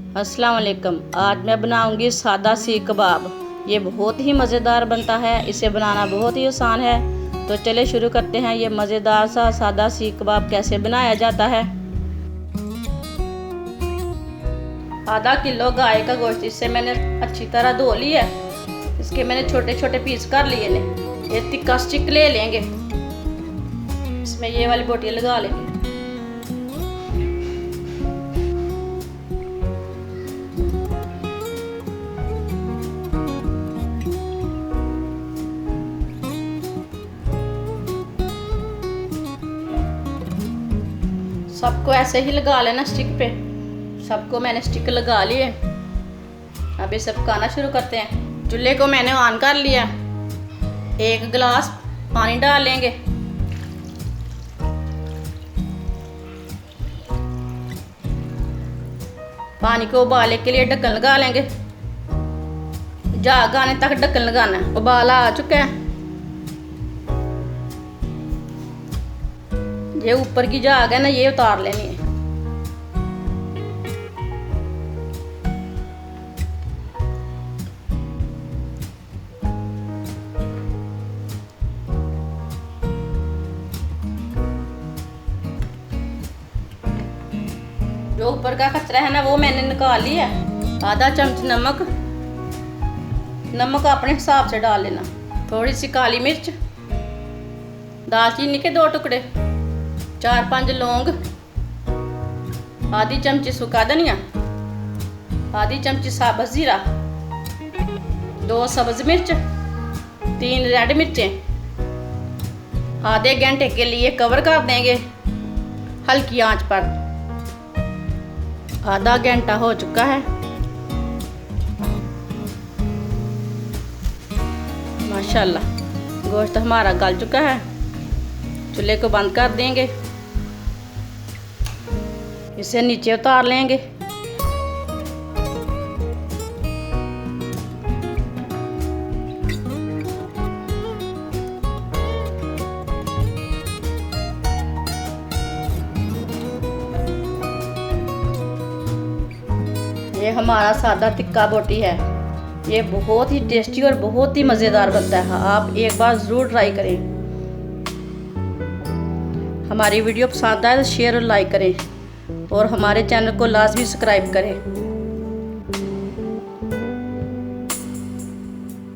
अस्सलाम वालेकुम। आज मैं बनाऊंगी सादा सीख कबाब। ये बहुत ही मज़ेदार बनता है, इसे बनाना बहुत ही आसान है। तो चले शुरू करते हैं। ये मज़ेदार सा सादा सीख कबाब कैसे बनाया जाता है। आधा किलो गाय का गोश्त, इसे मैंने अच्छी तरह धो लिया। इसके मैंने छोटे छोटे पीस कर लिए ने। ये तिक्का स्टिक ले लेंगे, इसमें ये वाली बोटियाँ लगा लेंगे। सबको ऐसे ही लगा लेना स्टिक पे। सबको मैंने स्टिक लगा लिए। अब ये सब पकाना शुरू करते हैं। चूल्हे को मैंने ऑन कर लिया। 1 गिलास पानी डाल लेंगे। पानी को उबालने के लिए ढक्कन लगा लेंगे। झाग आने तक ढक्कन लगाना है। उबाला आ चुका है। ये ऊपर की झाग है ना, ये उतार लेनी है। जो ऊपर का कचरा है ना, वो मैंने निकाल लिया। आधा चम्मच नमक अपने हिसाब से डाल लेना। थोड़ी सी काली मिर्च, दालचीनी के 2 टुकड़े, 4-5 लौंग, आधी चमची सूखा धनिया, आधी चमची साबुत जीरा, 2 सब्ज मिर्च, 3 रेड मिर्चें। आधे घंटे के लिए कवर कर देंगे हल्की आंच पर। आधा घंटा हो चुका है। माशाल्लाह गोश्त हमारा गल चुका है। चूल्हे को बंद कर देंगे। इसे नीचे उतार लेंगे। ये हमारा सादा तिक्का बोटी है। ये बहुत ही टेस्टी और बहुत ही मज़ेदार बनता है। आप एक बार ज़रूर ट्राई करें। हमारी वीडियो पसंद आए तो शेयर और लाइक करें और हमारे चैनल को लाजमी सब्सक्राइब करें।